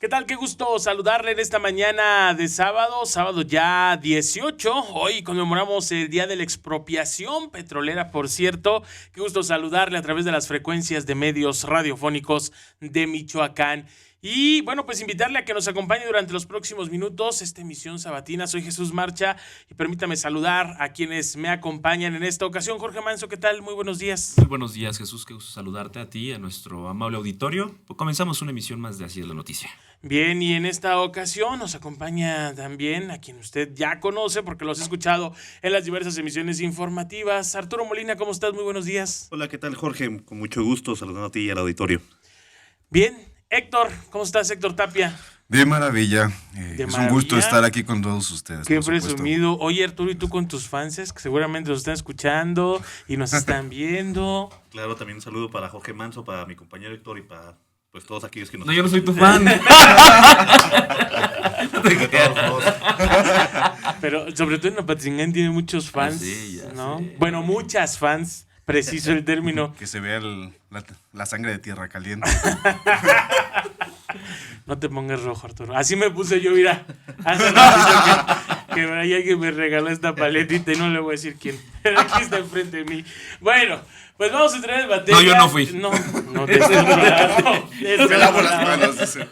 ¿Qué tal? Qué gusto saludarle en esta mañana de sábado ya 18. Hoy conmemoramos el Día de la Expropiación Petrolera, por cierto. Qué gusto saludarle a través de las frecuencias de medios radiofónicos de Michoacán. Y bueno, pues invitarle a que nos acompañe durante los próximos minutos esta emisión sabatina. Soy Jesús Marcha y permítame saludar a quienes me acompañan en esta ocasión. Jorge Manso, ¿qué tal? Muy buenos días. Muy buenos días, Jesús. Qué gusto saludarte a ti, a nuestro amable auditorio. Pues comenzamos una emisión más de Así es la Noticia. Bien, y en esta ocasión nos acompaña también a quien usted ya conoce porque los he escuchado en las diversas emisiones informativas. Arturo Molina, ¿cómo estás? Muy buenos días. Hola, ¿qué tal, Jorge? Con mucho gusto saludando a ti y al auditorio. Bien, Héctor, ¿cómo estás, Héctor Tapia? De maravilla. Es un gusto estar aquí con todos ustedes. Qué presumido. Oye, Arturo, ¿y tú con tus fans que seguramente nos están escuchando y nos están viendo? Claro, también un saludo para Jorge Manso, para mi compañero Héctor y para pues todos aquellos que nos... No, yo no soy tu fan. Pero sobre todo en Apatzingán tiene muchos fans, sí, ¿no? Sí. Bueno, muchas fans, preciso el término. Que se vea la sangre de tierra caliente. No te pongas rojo, Arturo. Así me puse yo, mira. Hace ratito que hay alguien me regaló esta paletita y no le voy a decir quién. Pero aquí está enfrente de mí. Bueno, pues vamos a entrar en materia. No, yo no fui. No, de este otro lado. Me lavo las manos, dice.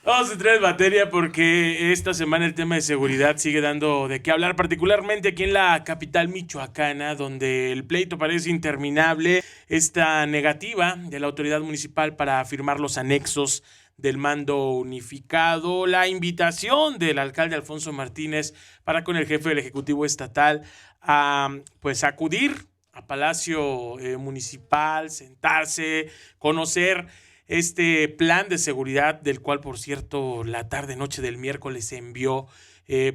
Vamos a entrar en materia porque esta semana el tema de seguridad sigue dando de qué hablar, particularmente aquí en la capital michoacana, donde el pleito parece interminable. Esta negativa de la autoridad municipal para firmar los anexos del mando unificado, la invitación del alcalde Alfonso Martínez para con el jefe del Ejecutivo Estatal a pues acudir a Palacio Municipal, sentarse, conocer este plan de seguridad del cual, por cierto, la tarde-noche del miércoles se envió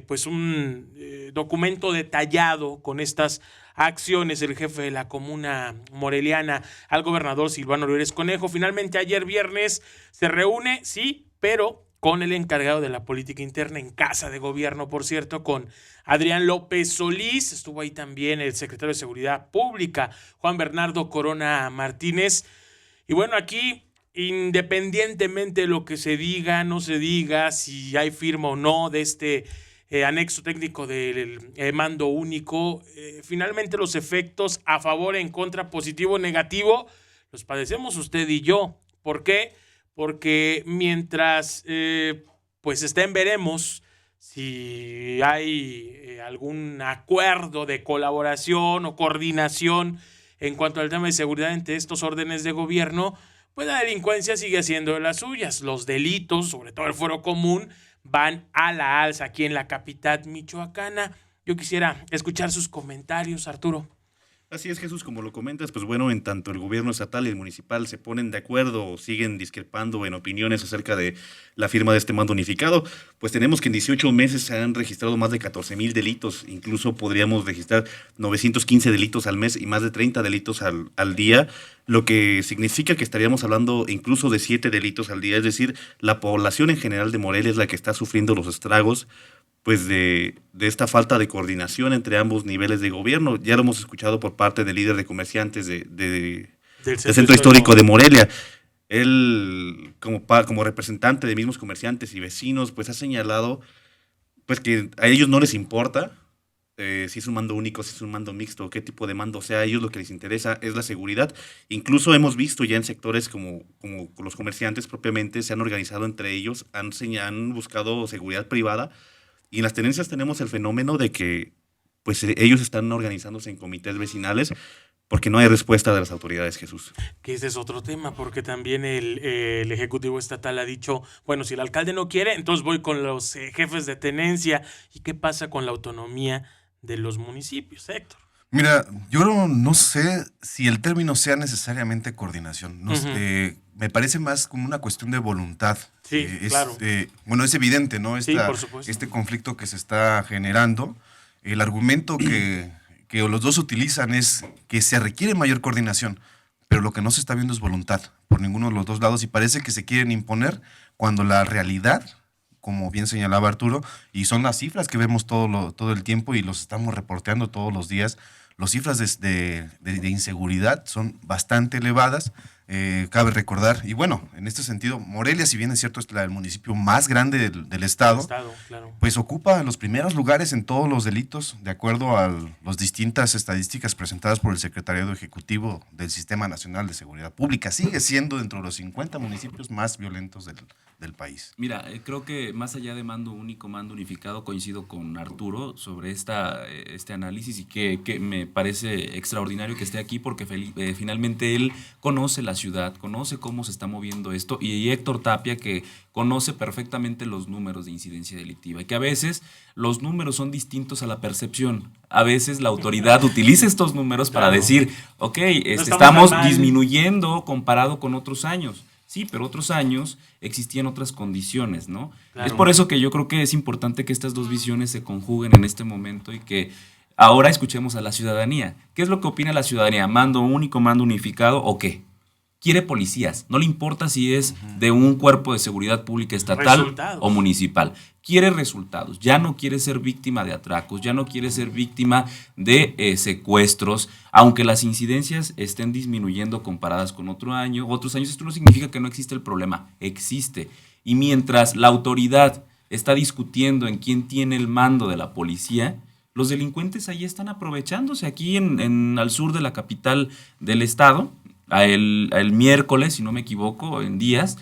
pues un documento detallado con estas acciones el jefe de la comuna moreliana al gobernador Silvano Aureoles Conejo. Finalmente ayer viernes se reúne, sí, pero con el encargado de la política interna en Casa de Gobierno, por cierto, con Adrián López Solís. Estuvo ahí también el secretario de Seguridad Pública, Juan Bernardo Corona Martínez. Y bueno, aquí, independientemente de lo que se diga, no se diga, si hay firma o no de este anexo técnico del mando único, finalmente los efectos a favor, en contra, positivo, negativo, los padecemos usted y yo. ¿Por qué? Porque mientras pues estén, veremos si hay algún acuerdo de colaboración o coordinación en cuanto al tema de seguridad entre estos órdenes de gobierno, pues la delincuencia sigue haciendo de las suyas. Los delitos, sobre todo el fuero común, van a la alza aquí en la capital michoacana. Yo quisiera escuchar sus comentarios, Arturo. Así es, Jesús, como lo comentas, pues bueno, en tanto el gobierno estatal y el municipal se ponen de acuerdo o siguen discrepando en opiniones acerca de la firma de este mando unificado, pues tenemos que en 18 meses se han registrado más de 14,000 delitos, incluso podríamos registrar 915 delitos al mes y más de 30 delitos al día, lo que significa que estaríamos hablando incluso de 7 delitos al día, es decir, la población en general de Morelia es la que está sufriendo los estragos pues de esta falta de coordinación entre ambos niveles de gobierno. Ya lo hemos escuchado por parte del líder de comerciantes del Centro Histórico de Morelia. Él, como representante de mismos comerciantes y vecinos, pues ha señalado pues que a ellos no les importa si es un mando único, si es un mando mixto, qué tipo de mando sea. A ellos lo que les interesa es la seguridad. Incluso hemos visto ya en sectores como los comerciantes propiamente, se han organizado entre ellos, han buscado seguridad privada. Y en las tenencias tenemos el fenómeno de que pues ellos están organizándose en comités vecinales porque no hay respuesta de las autoridades, Jesús. Que ese es otro tema, porque también el Ejecutivo Estatal ha dicho, bueno, si el alcalde no quiere, entonces voy con los jefes de tenencia. ¿Y qué pasa con la autonomía de los municipios, Héctor? Mira, yo no sé si el término sea necesariamente coordinación. No sé, me parece más como una cuestión de voluntad. Sí, claro. Bueno, es evidente, ¿no? Sí, por supuesto. Este conflicto que se está generando. El argumento que los dos utilizan es que se requiere mayor coordinación, pero lo que no se está viendo es voluntad por ninguno de los dos lados y parece que se quieren imponer cuando la realidad, como bien señalaba Arturo, y son las cifras que vemos todo el tiempo y los estamos reporteando todos los días, las cifras de inseguridad son bastante elevadas. cabe recordar. Y bueno, en este sentido, Morelia, si bien es cierto, es el municipio más grande del estado, claro. pues ocupa los primeros lugares en todos los delitos, de acuerdo a las distintas estadísticas presentadas por el Secretariado Ejecutivo del Sistema Nacional de Seguridad Pública. Sigue siendo dentro de los 50 municipios más violentos del país. Mira, creo que más allá de mando único, mando unificado, coincido con Arturo sobre este análisis y que me parece extraordinario que esté aquí porque finalmente él conoce la ciudad, conoce cómo se está moviendo esto, y Héctor Tapia, que conoce perfectamente los números de incidencia delictiva y que a veces los números son distintos a la percepción. A veces la autoridad utiliza estos números para decir, ok, estamos disminuyendo comparado con otros años. Sí, pero otros años existían otras condiciones, ¿no? Claro. Es por eso que yo creo que es importante que estas dos visiones se conjuguen en este momento y que ahora escuchemos a la ciudadanía. ¿Qué es lo que opina la ciudadanía? ¿Mando único, mando unificado o qué? Quiere policías, no le importa si es de un cuerpo de seguridad pública estatal o municipal. Quiere resultados, ya no quiere ser víctima de atracos, ya no quiere ser víctima de secuestros, aunque las incidencias estén disminuyendo comparadas con otros años, esto no significa que no existe el problema, existe. Y mientras la autoridad está discutiendo en quién tiene el mando de la policía, los delincuentes ahí están aprovechándose. Aquí al sur de la capital del estado, el miércoles, si no me equivoco, en Díaz,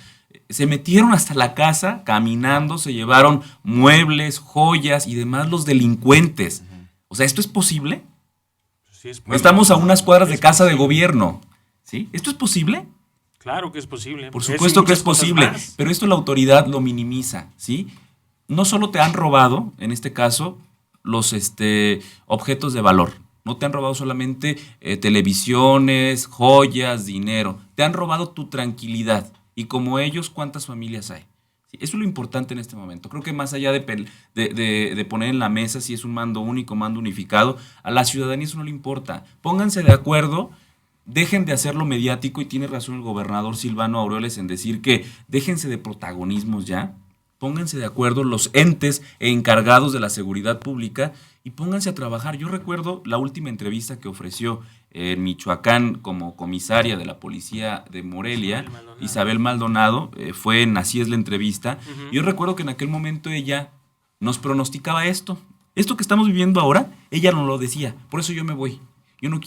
se metieron hasta la casa caminando, se llevaron muebles, joyas y demás los delincuentes. O sea, ¿esto es posible? Sí, es Estamos a unas cuadras de casa de gobierno, ¿sí? ¿Esto es posible? Claro que es posible. Por supuesto que es posible, pero esto la autoridad lo minimiza, ¿sí? No solo te han robado, en este caso, los objetos de valor. No te han robado solamente televisiones, joyas, dinero. Te han robado tu tranquilidad. Y como ellos, ¿cuántas familias hay? Sí, eso es lo importante en este momento. Creo que más allá de poner en la mesa si es un mando único, mando unificado, a la ciudadanía eso no le importa. Pónganse de acuerdo, dejen de hacerlo mediático, y tiene razón el gobernador Silvano Aureoles en decir que déjense de protagonismos ya. Pónganse de acuerdo los entes encargados de la seguridad pública y pónganse a trabajar. Yo recuerdo la última entrevista que ofreció en Michoacán como comisaria de la policía de Morelia, Isabel Maldonado, fue en Así es la entrevista. Yo recuerdo que en aquel momento ella nos pronosticaba esto que estamos viviendo ahora, ella nos lo decía. Por eso yo me voy. Yo no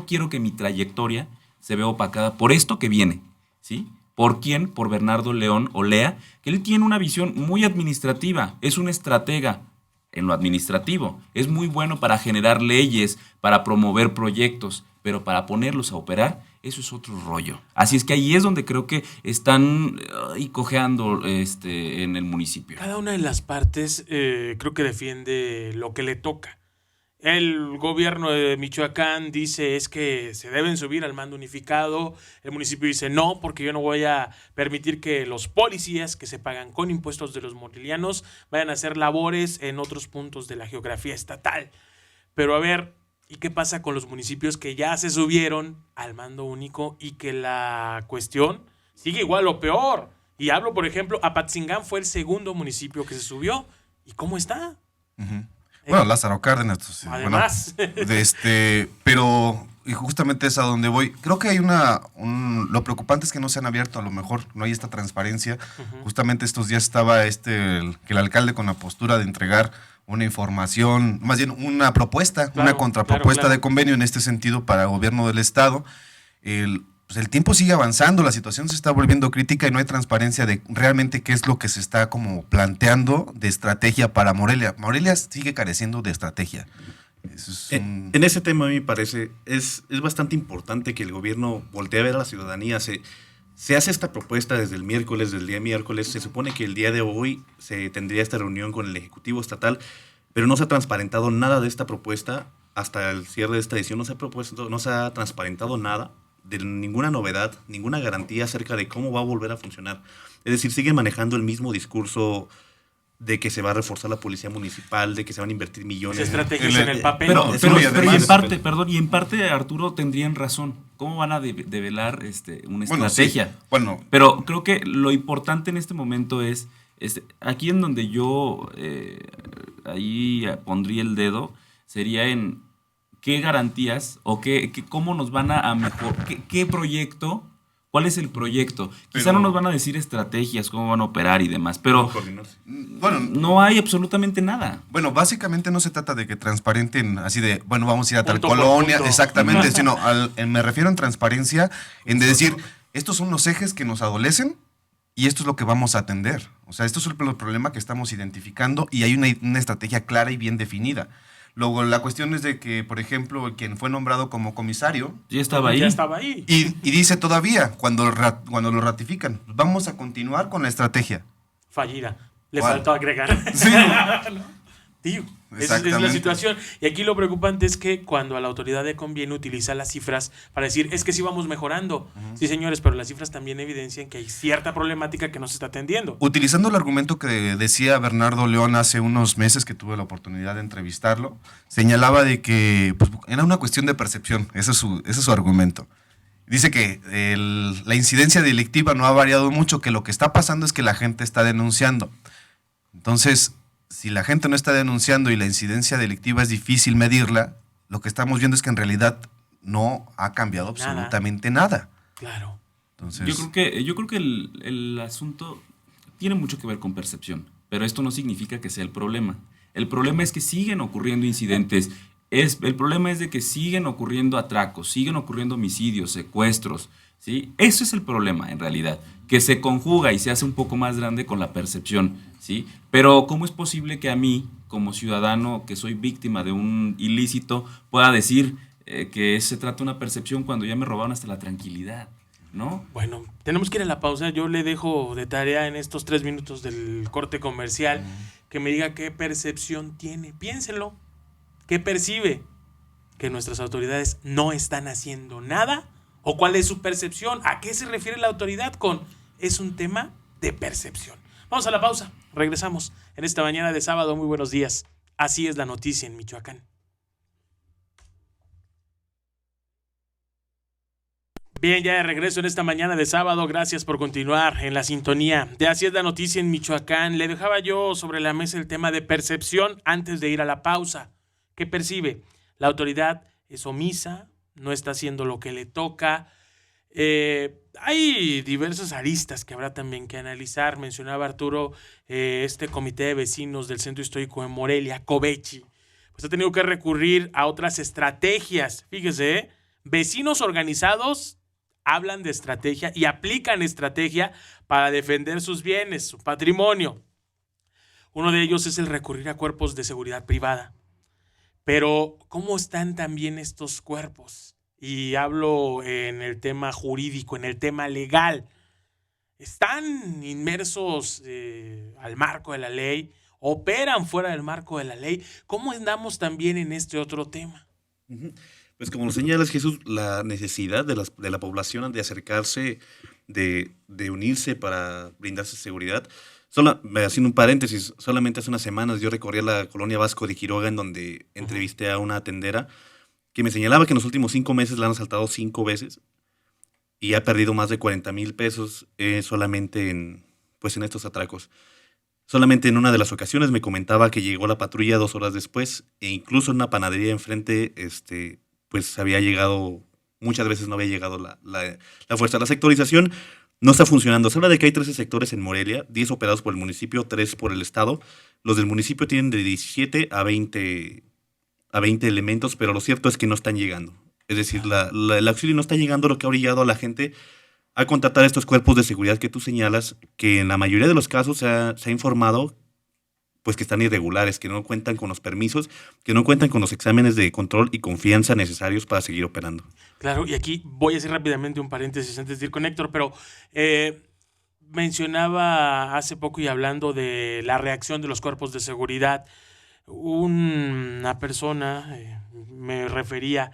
quiero que mi trayectoria se vea opacada por esto que viene, ¿sí? ¿Por quién? Por Bernardo León Olea, que él tiene una visión muy administrativa, es un estratega en lo administrativo, es muy bueno para generar leyes, para promover proyectos, pero para ponerlos a operar, eso es otro rollo. Así es que ahí es donde creo que están cojeando en el municipio. Cada una de las partes creo que defiende lo que le toca. El gobierno de Michoacán dice es que se deben subir al mando unificado. El municipio dice no, porque yo no voy a permitir que los policías que se pagan con impuestos de los morelianos vayan a hacer labores en otros puntos de la geografía estatal. Pero a ver, ¿y qué pasa con los municipios que ya se subieron al mando único y que la cuestión sigue igual o peor? Y hablo, por ejemplo, Apatzingán fue el segundo municipio que se subió. ¿Y cómo está? Bueno, Lázaro Cárdenas. Además. Bueno, pero y justamente es a donde voy. Creo que hay lo preocupante es que no se han abierto, a lo mejor no hay esta transparencia. Justamente estos días estaba que el alcalde con la postura de entregar una información, más bien una propuesta, una contrapropuesta de convenio en este sentido para el gobierno del estado. El tiempo sigue avanzando, la situación se está volviendo crítica y no hay transparencia de realmente qué es lo que se está como planteando de estrategia para Morelia. Morelia sigue careciendo de estrategia. En ese tema, a mí me parece, es bastante importante que el gobierno voltee a ver a la ciudadanía. Se hace esta propuesta desde el día miércoles. Se supone que el día de hoy se tendría esta reunión con el Ejecutivo Estatal, pero no se ha transparentado nada de esta propuesta. Hasta el cierre de esta edición no se ha transparentado nada de ninguna novedad, ninguna garantía acerca de cómo va a volver a funcionar. Es decir, siguen manejando el mismo discurso de que se va a reforzar la policía municipal, de que se van a invertir millones. Estrategias en el papel. Pero Además, y en parte, Arturo, tendrían razón. ¿Cómo van a develar una estrategia? Sí. Bueno, pero creo que lo importante en este momento es aquí en donde yo ahí pondría el dedo, sería en qué garantías o cómo nos van a mejorar, qué proyecto, ¿Cuál es el proyecto? Quizá Pero- no nos van a decir estrategias, cómo van a operar y demás, pero Bueno, no hay absolutamente nada. Bueno, básicamente no se trata de que transparenten así de, bueno, vamos a ir a tal Punto por colonia, punto. exactamente, sino me refiero en transparencia, en de decir, estos son los ejes que nos adolecen y esto es lo que vamos a atender. O sea, esto es el problema que estamos identificando y hay una estrategia clara y bien definida. Luego, la cuestión es de que, por ejemplo, quien fue nombrado como comisario, Ya estaba ahí. Ya estaba ahí. y dice todavía, cuando lo ratifican, vamos a continuar con la estrategia. Fallida. Le ¿Cuál? faltó agregar. Sí. Tío, esa es la Exactamente. situación. Y aquí lo preocupante es que cuando a la autoridad le conviene utiliza las cifras para decir, es que sí vamos mejorando. Sí, señores, pero las cifras también evidencian que hay cierta problemática que no se está atendiendo. Utilizando el argumento que decía Bernardo León hace unos meses que tuve la oportunidad de entrevistarlo, señalaba de que pues, era una cuestión de percepción, ese es su argumento. Dice que la incidencia delictiva no ha variado mucho, que lo que está pasando es que la gente está denunciando. Entonces, si la gente no está denunciando y la incidencia delictiva es difícil medirla, lo que estamos viendo es que en realidad no ha cambiado Nada. absolutamente nada. Claro. Entonces, Yo creo que el asunto tiene mucho que ver con percepción, pero esto no significa que sea el problema. El problema es que siguen ocurriendo incidentes. El problema es de que siguen ocurriendo atracos, siguen ocurriendo homicidios, secuestros, ¿sí? Eso es el problema, en realidad, que se conjuga y se hace un poco más grande con la percepción, ¿sí? Pero ¿cómo es posible que a mí, como ciudadano que soy víctima de un ilícito, pueda decir que se trata de una percepción cuando ya me robaron hasta la tranquilidad, ¿no? Bueno, tenemos que ir a la pausa. Yo le dejo de tarea en estos 3 minutos del corte comercial que me diga qué percepción tiene. Piénsenlo. ¿Qué percibe? ¿Que nuestras autoridades no están haciendo nada? ¿O cuál es su percepción? ¿A qué se refiere la autoridad con es un tema de percepción? Vamos a la pausa. Regresamos en esta mañana de sábado. Muy buenos días. Así es la noticia en Michoacán. Bien, ya de regreso en esta mañana de sábado. Gracias por continuar en la sintonía de Así es la noticia en Michoacán. Le dejaba yo sobre la mesa el tema de percepción antes de ir a la pausa. ¿Qué percibe? La autoridad es omisa, no está haciendo lo que le toca. Hay diversas aristas que habrá también que analizar. Mencionaba Arturo este comité de vecinos del Centro Histórico de Morelia, Covechi. Pues ha tenido que recurrir a otras estrategias. Fíjese, vecinos organizados hablan de estrategia y aplican estrategia para defender sus bienes, su patrimonio. Uno de ellos es el recurrir a cuerpos de seguridad privada. Pero, ¿cómo están también estos cuerpos? Y hablo en el tema jurídico, en el tema legal. ¿Están inmersos al marco de la ley? ¿Operan fuera del marco de la ley? ¿Cómo andamos también en este otro tema? Pues como lo señalas, Jesús, la necesidad de la población de acercarse, de unirse para brindarse seguridad. Haciendo un paréntesis, solamente hace unas semanas yo recorrí la colonia Vasco de Quiroga, en donde entrevisté a una tendera que me señalaba que en los últimos 5 meses la han asaltado 5 veces y ha perdido más de 40,000 pesos solamente en estos atracos. Solamente en una de las ocasiones me comentaba que llegó la patrulla 2 horas después e incluso en una panadería enfrente pues había llegado, muchas veces no había llegado la fuerza. La sectorización no está funcionando. Se habla de que hay 13 sectores en Morelia, 10 operados por el municipio, 3 por el estado. Los del municipio tienen de 17 a 20 elementos, pero lo cierto es que no están llegando. Es decir, el auxilio no está llegando, lo que ha orillado a la gente a contratar estos cuerpos de seguridad que tú señalas, que en la mayoría de los casos se ha informado pues que están irregulares, que no cuentan con los permisos, que no cuentan con los exámenes de control y confianza necesarios para seguir operando. Claro, y aquí voy a hacer rápidamente un paréntesis antes de ir con Héctor, pero mencionaba hace poco y hablando de la reacción de los cuerpos de seguridad, una persona me refería,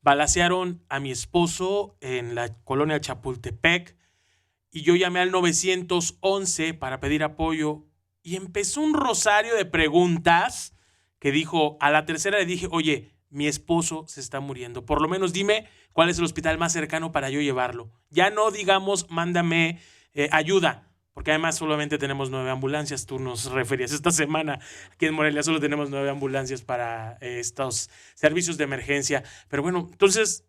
balacearon a mi esposo en la colonia Chapultepec y yo llamé al 911 para pedir apoyo y empezó un rosario de preguntas que dijo, a la tercera le dije, oye, mi esposo se está muriendo, por lo menos dime cuál es el hospital más cercano para yo llevarlo. Ya no digamos, mándame ayuda, porque además solamente tenemos 9 ambulancias, tú nos referías esta semana, aquí en Morelia solo tenemos 9 ambulancias para estos servicios de emergencia. Pero bueno, entonces,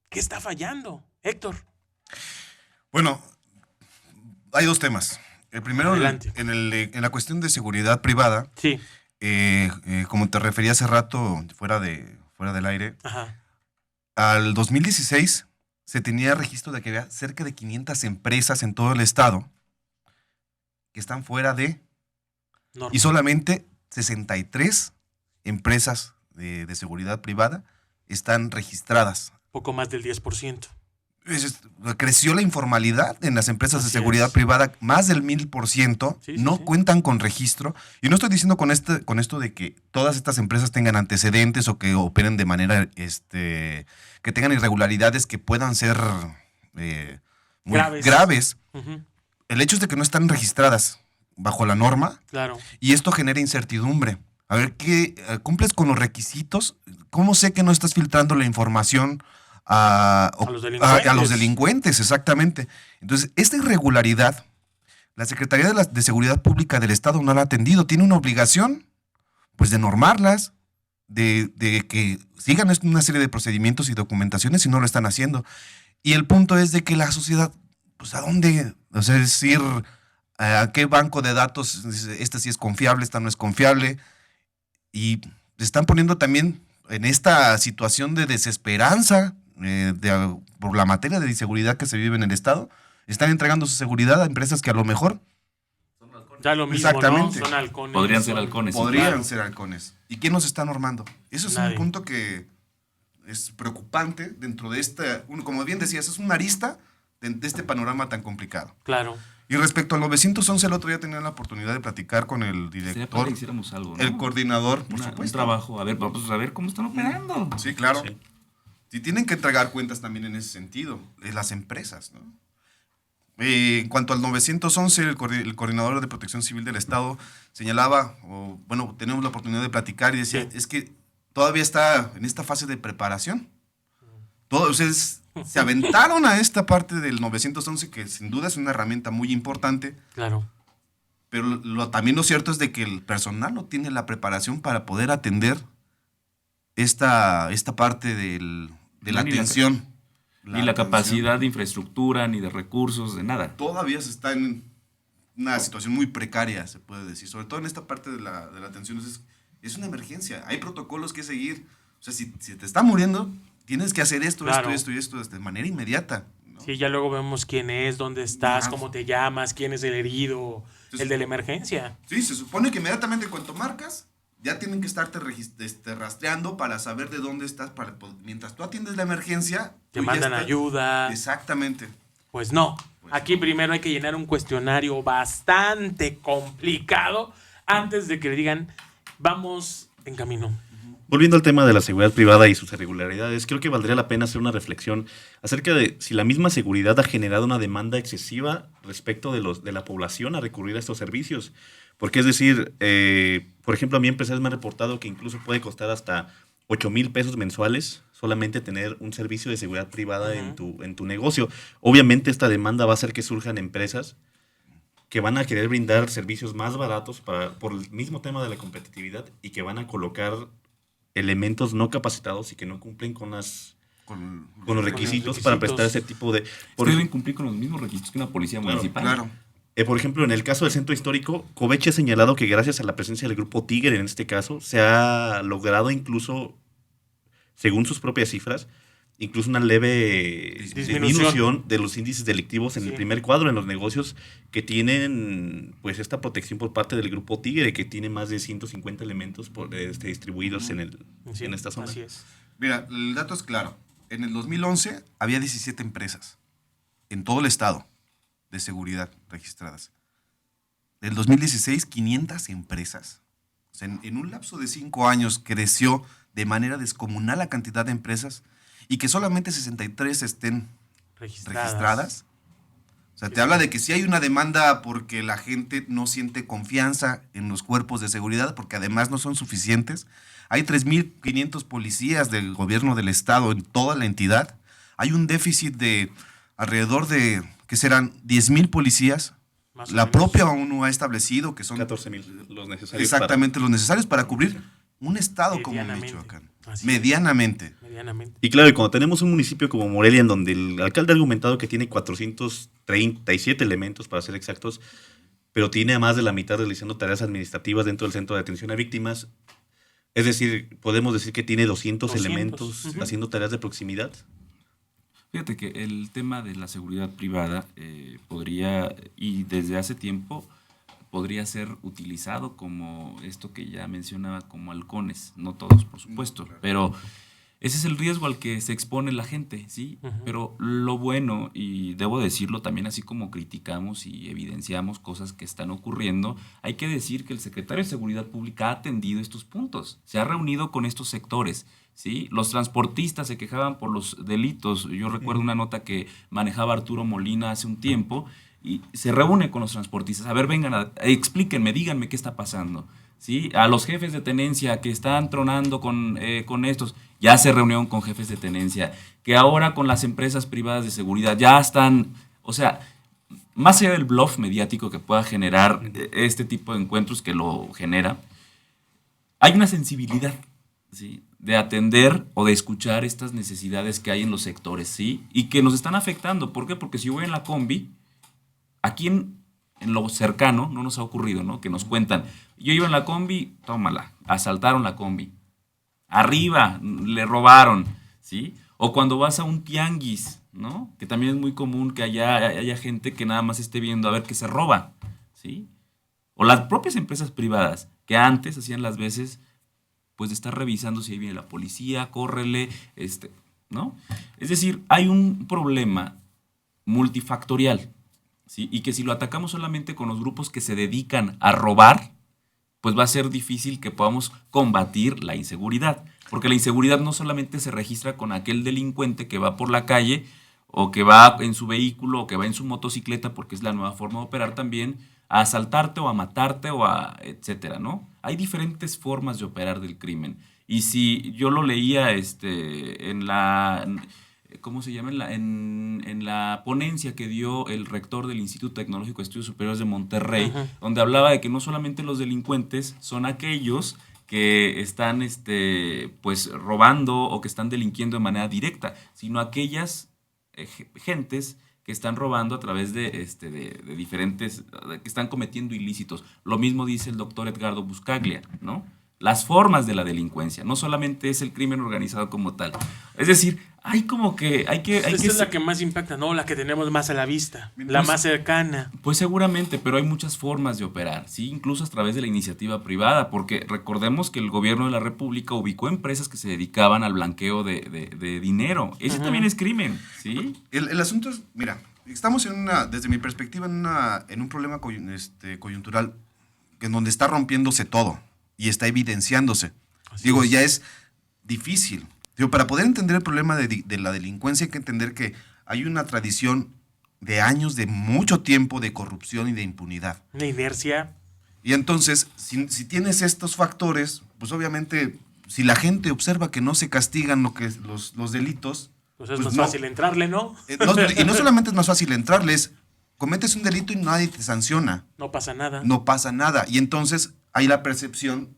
¿qué está fallando, Héctor? Bueno, hay dos temas. El primero, Adelante. en la cuestión de seguridad privada, Sí. como te refería hace rato, fuera del aire, Ajá. al 2016 se tenía registro de que había cerca de 500 empresas en todo el estado que están fuera de, Norma. y solamente 63 empresas de seguridad privada están registradas. Poco más del 10%. Creció la informalidad en las empresas de Así seguridad es. privada, más del 1000%, Sí, sí, no sí. cuentan con registro. Y no estoy diciendo con esto de que todas estas empresas tengan antecedentes o que operen de manera, que tengan irregularidades que puedan ser muy Graves. graves. Ujú. El hecho es de que no están registradas bajo la norma Claro. y esto genera incertidumbre. A ver, ¿qué cumples con los requisitos? ¿Cómo sé que no estás filtrando la información a los delincuentes? a los delincuentes? Exactamente. Entonces, esta irregularidad, la Secretaría de Seguridad Pública del Estado no la ha atendido. Tiene una obligación, pues, de normarlas, de que sigan una serie de procedimientos y documentaciones y no lo están haciendo. Y el punto es de que la sociedad, pues, ¿a dónde? O sea, es decir, ¿a qué banco de datos? Esta sí es confiable, esta no es confiable. Y se están poniendo también en esta situación de desesperanza por la materia de inseguridad que se vive en el Estado. Están entregando su seguridad a empresas que a lo mejor Ya lo mismo, Exactamente. ¿no? Son halcones. Podrían ser son- halcones. Sí, podrían claro. ser halcones. ¿Y quién nos está normando? Eso es Nadie. un punto que es preocupante dentro de como bien decías, es una arista de este panorama tan complicado. Claro. Y respecto al 911, el otro día tenía la oportunidad de platicar con el Sería padre director, que hiciéramos algo, ¿no? el coordinador, por Un supuesto. trabajo. A ver, vamos a ver cómo están operando. Sí, claro. Sí. Y tienen que entregar cuentas también en ese sentido, las empresas, ¿no? En cuanto al 911, el coordinador de Protección Civil del Estado señalaba, tenemos la oportunidad de platicar y decía, Sí. es que todavía está en esta fase de preparación. Todos ustedes se aventaron a esta parte del 911, que sin duda es una herramienta muy importante, Claro. pero también lo cierto es de que el personal no tiene la preparación para poder atender esta parte de la Ni la- atención. Ni la capacidad de infraestructura, ni de recursos, de nada. Todavía se está en una situación muy precaria, se puede decir. Sobre todo en esta parte de la atención. Es una emergencia. Hay protocolos que seguir. O sea, si te está muriendo, tienes que hacer esto, Claro. esto de manera inmediata, ¿no? Sí, ya luego vemos quién es, dónde estás, Ajá. cómo te llamas, quién es el herido, el de la emergencia. Sí, se supone que inmediatamente cuando marcas, ya tienen que estarte rastreando para saber de dónde estás. Mientras tú atiendes la emergencia, Te tú ya mandan estás- ayuda. Exactamente. Pues no. Pues Aquí primero hay que llenar un cuestionario bastante complicado antes de que le digan, vamos en camino. Volviendo al tema de la seguridad privada y sus irregularidades, creo que valdría la pena hacer una reflexión acerca de si la misma seguridad ha generado una demanda excesiva respecto de la población a recurrir a estos servicios. Porque es decir, por ejemplo, a mí empresarios me han reportado que incluso puede costar hasta 8,000 pesos mensuales solamente tener un servicio de seguridad privada en tu negocio. Obviamente esta demanda va a hacer que surjan empresas que van a querer brindar servicios más baratos por el mismo tema de la competitividad y que van a colocar elementos no capacitados y que no cumplen con los requisitos para prestar ese tipo de... Deben cumplir con los mismos requisitos que una policía Claro, municipal. Claro. Por ejemplo, en el caso del centro histórico, Coveche ha señalado que gracias a la presencia del grupo Tigre en este caso, se ha logrado incluso, según sus propias cifras, incluso una leve disminución de los índices delictivos en el primer cuadro en los negocios que tienen pues esta protección por parte del grupo Tigre, que tiene más de 150 elementos distribuidos Sí, en esta zona. Así es. Mira, el dato es claro. En el 2011 había 17 empresas en todo el estado de seguridad registradas. En el 2016, 500 empresas. O sea, en un lapso de 5 años creció de manera descomunal la cantidad de empresas y que solamente 63 estén registradas. O sea, te habla de que sí hay una demanda porque la gente no siente confianza en los cuerpos de seguridad, porque además no son suficientes. Hay 3,500 policías del gobierno del estado en toda la entidad. Hay un déficit de alrededor de, ¿qué serán? 10,000 policías. Más o La menos. propia ONU ha establecido que son 14,000 los necesarios. exactamente los necesarios para cubrir un estado como Medianamente. Michoacán. Así es. Medianamente. Medianamente. Y claro, y cuando tenemos un municipio como Morelia, en donde el alcalde ha argumentado que tiene 400 37 elementos para ser exactos, pero tiene a más de la mitad realizando tareas administrativas dentro del Centro de Atención a Víctimas. Es decir, podemos decir que tiene 200 elementos haciendo tareas de proximidad. Fíjate que el tema de la seguridad privada podría, y desde hace tiempo, podría ser utilizado como esto que ya mencionaba, como halcones. No todos, por supuesto, pero ese es el riesgo al que se expone la gente, ¿sí? Pero lo bueno, y debo decirlo también, así como criticamos y evidenciamos cosas que están ocurriendo, hay que decir que el secretario de Seguridad Pública ha atendido estos puntos, se ha reunido con estos sectores, ¿sí? Los transportistas se quejaban por los delitos. Yo recuerdo una nota que manejaba Arturo Molina hace un tiempo y se reúne con los transportistas. A ver, vengan, explíquenme, díganme qué está pasando, ¿sí? A los jefes de tenencia que están tronando con estos, ya se reunieron con jefes de tenencia, que ahora con las empresas privadas de seguridad ya están, o sea, más allá del bluff mediático que pueda generar este tipo de encuentros que lo genera, hay una sensibilidad, ¿sí?, de atender o de escuchar estas necesidades que hay en los sectores, ¿sí? Y que nos están afectando. ¿Por qué? Porque si voy en la combi, aquí en lo cercano no nos ha ocurrido, ¿no? Que nos cuentan, yo iba en la combi, tómala, asaltaron la combi. Arriba, le robaron, ¿sí? O cuando vas a un tianguis, ¿no? Que también es muy común que haya gente que nada más esté viendo a ver qué se roba, ¿sí? O las propias empresas privadas, que antes hacían las veces, pues de estar revisando si ahí viene la policía, córrele, ¿no? Es decir, hay un problema multifactorial, ¿sí? Y que si lo atacamos solamente con los grupos que se dedican a robar, pues va a ser difícil que podamos combatir la inseguridad. Porque la inseguridad no solamente se registra con aquel delincuente que va por la calle o que va en su vehículo o que va en su motocicleta, porque es la nueva forma de operar también, a asaltarte o a matarte o a etcétera, ¿no? Hay diferentes formas de operar del crimen. Y si yo lo leía en la... ¿Cómo se llama? En la ponencia que dio el rector del Instituto Tecnológico de Estudios Superiores de Monterrey, donde hablaba de que no solamente los delincuentes son aquellos que están pues robando o que están delinquiendo de manera directa, sino aquellas gentes que están robando a través de diferentes, que están cometiendo ilícitos. Lo mismo dice el doctor Edgardo Buscaglia, ¿no? Las formas de la delincuencia, no solamente es el crimen organizado como tal. Es decir, hay como que... Esta es la que más impacta, ¿no? La que tenemos más a la vista, la más cercana. Pues seguramente, pero hay muchas formas de operar, ¿sí? Incluso a través de la iniciativa privada, porque recordemos que el gobierno de la República ubicó empresas que se dedicaban al blanqueo de dinero. Ese también es crimen, ¿sí? El asunto es, mira, estamos desde mi perspectiva, en un problema coyuntural en donde está rompiéndose todo y está evidenciándose. Digo, ya es difícil. Digo, para poder entender el problema de la delincuencia hay que entender que hay una tradición de años, de mucho tiempo de corrupción y de impunidad. Una inercia. Y entonces, si tienes estos factores, pues obviamente, si la gente observa que no se castigan los delitos... Pues es más fácil entrarle, ¿no? Y no solamente es más fácil entrarle, cometes un delito y nadie te sanciona. No pasa nada. No pasa nada. Y entonces hay la percepción,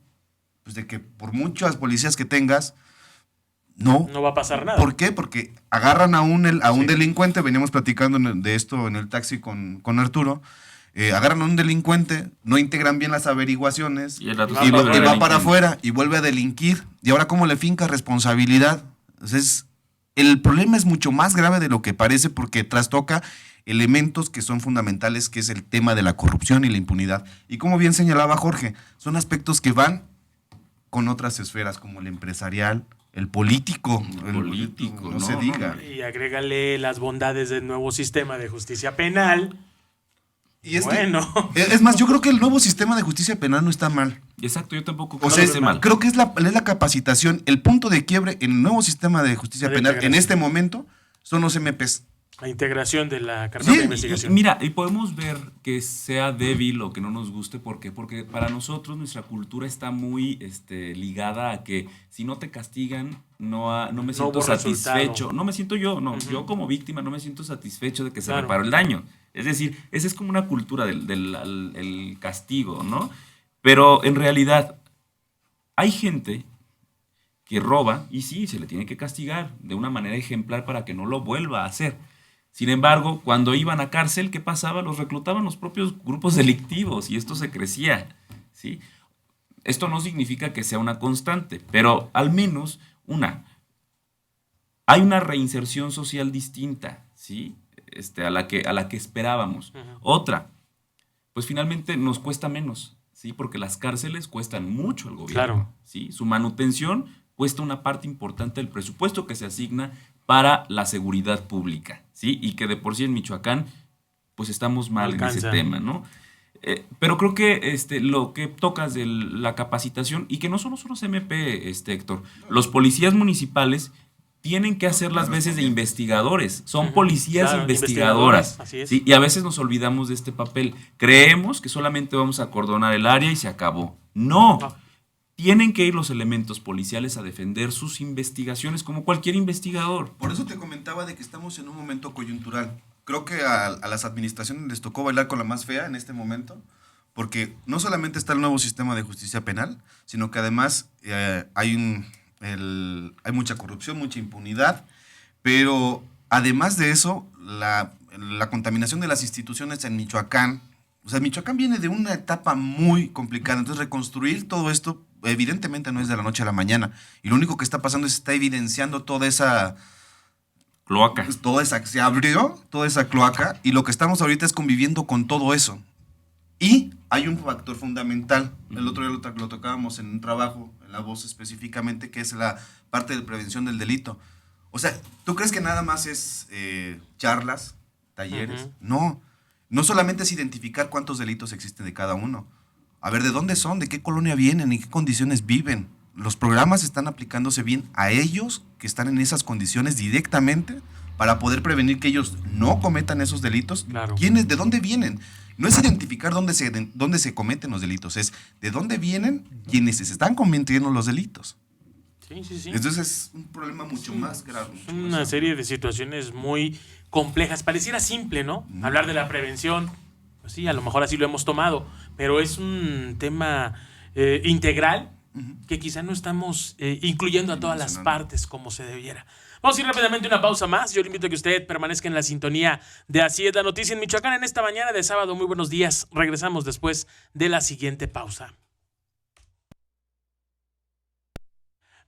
pues, de que por muchas policías que tengas, no va a pasar nada. ¿Por qué? Porque agarran a un delincuente, veníamos platicando de esto en el taxi con Arturo, agarran a un delincuente, no integran bien las averiguaciones y va para afuera y vuelve a delinquir. Y ahora, ¿cómo le finca responsabilidad? Entonces, el problema es mucho más grave de lo que parece porque trastoca elementos que son fundamentales, que es el tema de la corrupción y la impunidad. Y como bien señalaba Jorge, son aspectos que van con otras esferas como el empresarial, el político, no se diga. Y agrégale las bondades del nuevo sistema de justicia penal. Y es más, yo creo que el nuevo sistema de justicia penal no está mal. Exacto, yo tampoco creo que esté mal. Creo que es la capacitación, el punto de quiebre en el nuevo sistema de justicia penal en este momento son los MPs. La integración de la carpeta de investigación. Mira, y podemos ver que sea débil o que no nos guste, ¿por qué? Porque para nosotros nuestra cultura está muy ligada a que si no te castigan, no me siento satisfecho. Resultado. No me siento yo, yo como víctima no me siento satisfecho de que se reparó el daño. Es decir, esa es como una cultura del castigo, ¿no? Pero en realidad hay gente que roba y sí, se le tiene que castigar de una manera ejemplar para que no lo vuelva a hacer. Sin embargo, cuando iban a cárcel, ¿qué pasaba? Los reclutaban los propios grupos delictivos y esto se crecía, ¿sí? Esto no significa que sea una constante, pero al menos hay una reinserción social distinta, ¿sí? A la que esperábamos. Ujú. Otra, pues finalmente nos cuesta menos, ¿sí? Porque las cárceles cuestan mucho al gobierno, Claro. ¿sí? Su manutención cuesta una parte importante del presupuesto que se asigna para la seguridad pública, ¿sí? Y que de por sí en Michoacán, pues estamos mal en ese Alcanza. tema, ¿no? Pero creo que lo que tocas de la capacitación, y que no solo son los MP, Héctor, los policías municipales tienen que hacer las veces de investigadores, son Ujú, policías claro, investigadoras, investigadores, así es. ¿sí? Y a veces nos olvidamos de este papel. Creemos que solamente vamos a acordonar el área y se acabó. No. No. Tienen que ir los elementos policiales a defender sus investigaciones como cualquier investigador. Por eso te comentaba de que estamos en un momento coyuntural. Creo que a las administraciones les tocó bailar con la más fea en este momento, porque no solamente está el nuevo sistema de justicia penal, sino que además hay mucha corrupción, mucha impunidad, pero además de eso, la contaminación de las instituciones en Michoacán, o sea, Michoacán viene de una etapa muy complicada, entonces reconstruir todo esto evidentemente no es de la noche a la mañana, y lo único que está pasando es que está evidenciando toda esa Cloaca. se abrió toda esa cloaca, y lo que estamos ahorita es conviviendo con todo eso. Y hay un factor fundamental, el otro día lo tocábamos en un trabajo, en La Voz específicamente, que es la parte de prevención del delito. O sea, ¿tú crees que nada más es charlas, talleres? Ujú. No solamente es identificar cuántos delitos existen de cada uno. A ver, ¿de dónde son? ¿De qué colonia vienen? ¿En qué condiciones viven? Los programas están aplicándose bien a ellos que están en esas condiciones directamente para poder prevenir que ellos no cometan esos delitos. Claro. ¿De dónde vienen? No es identificar dónde se cometen los delitos, es de dónde vienen quienes se están cometiendo los delitos. Sí, sí, sí. Entonces es un problema mucho más grave. mucho Son más una grave. serie de situaciones muy complejas. Pareciera simple, ¿no? Hablar de la prevención. Pues sí, a lo mejor así lo hemos tomado, pero es un tema integral que quizá no estamos incluyendo a todas las Dimensionando. partes como se debiera. Vamos a ir rápidamente a una pausa más. Yo le invito a que usted permanezca en la sintonía de Así es la Noticia en Michoacán en esta mañana de sábado. Muy buenos días. Regresamos después de la siguiente pausa.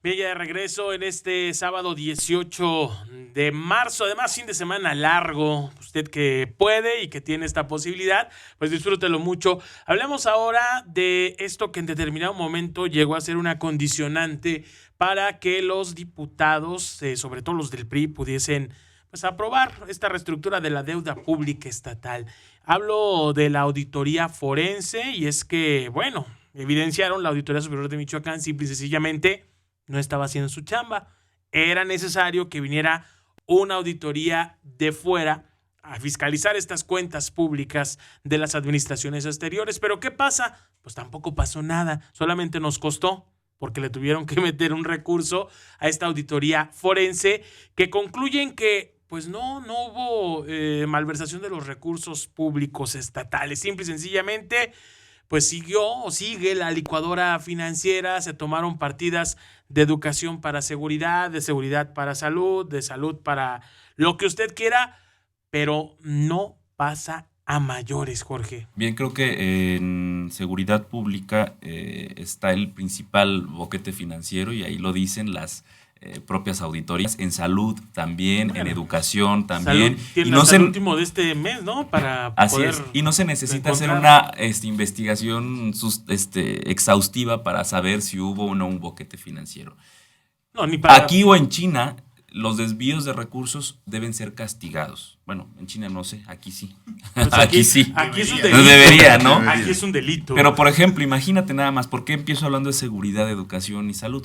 Bien, ya de regreso en este sábado 18 de marzo, además fin de semana largo, usted que puede y que tiene esta posibilidad, pues disfrútelo mucho. Hablemos ahora de esto que en determinado momento llegó a ser una condicionante para que los diputados, sobre todo los del PRI, pudiesen pues aprobar esta reestructura de la deuda pública estatal. Hablo de la auditoría forense y es que, bueno, evidenciaron la Auditoría Superior de Michoacán simple y sencillamente no estaba haciendo su chamba. Era necesario que viniera una auditoría de fuera a fiscalizar estas cuentas públicas de las administraciones exteriores. ¿Pero qué pasa? Pues tampoco pasó nada. Solamente nos costó porque le tuvieron que meter un recurso a esta auditoría forense que concluyen que pues no hubo malversación de los recursos públicos estatales. Simple y sencillamente pues sigue la licuadora financiera, se tomaron partidas de educación para seguridad, de seguridad para salud, de salud para lo que usted quiera, pero no pasa a mayores, Jorge. Bien, creo que en seguridad pública está el principal boquete financiero y ahí lo dicen las propias auditorías. En salud también, Bueno, en educación también. Salud tiene Y no hasta se, el último de este mes, ¿no? Para así poder es. Y no se necesita hacer encontrar. una investigación exhaustiva para saber si hubo o no un boquete financiero. No, ni para Aquí o en China, los desvíos de recursos deben ser castigados. Bueno, en China no sé, aquí sí. pues aquí sí. Aquí es un Debería. delito. Debería, ¿no? Aquí es un delito. Pero, por ejemplo, imagínate nada más, ¿por qué empiezo hablando de seguridad, educación y salud?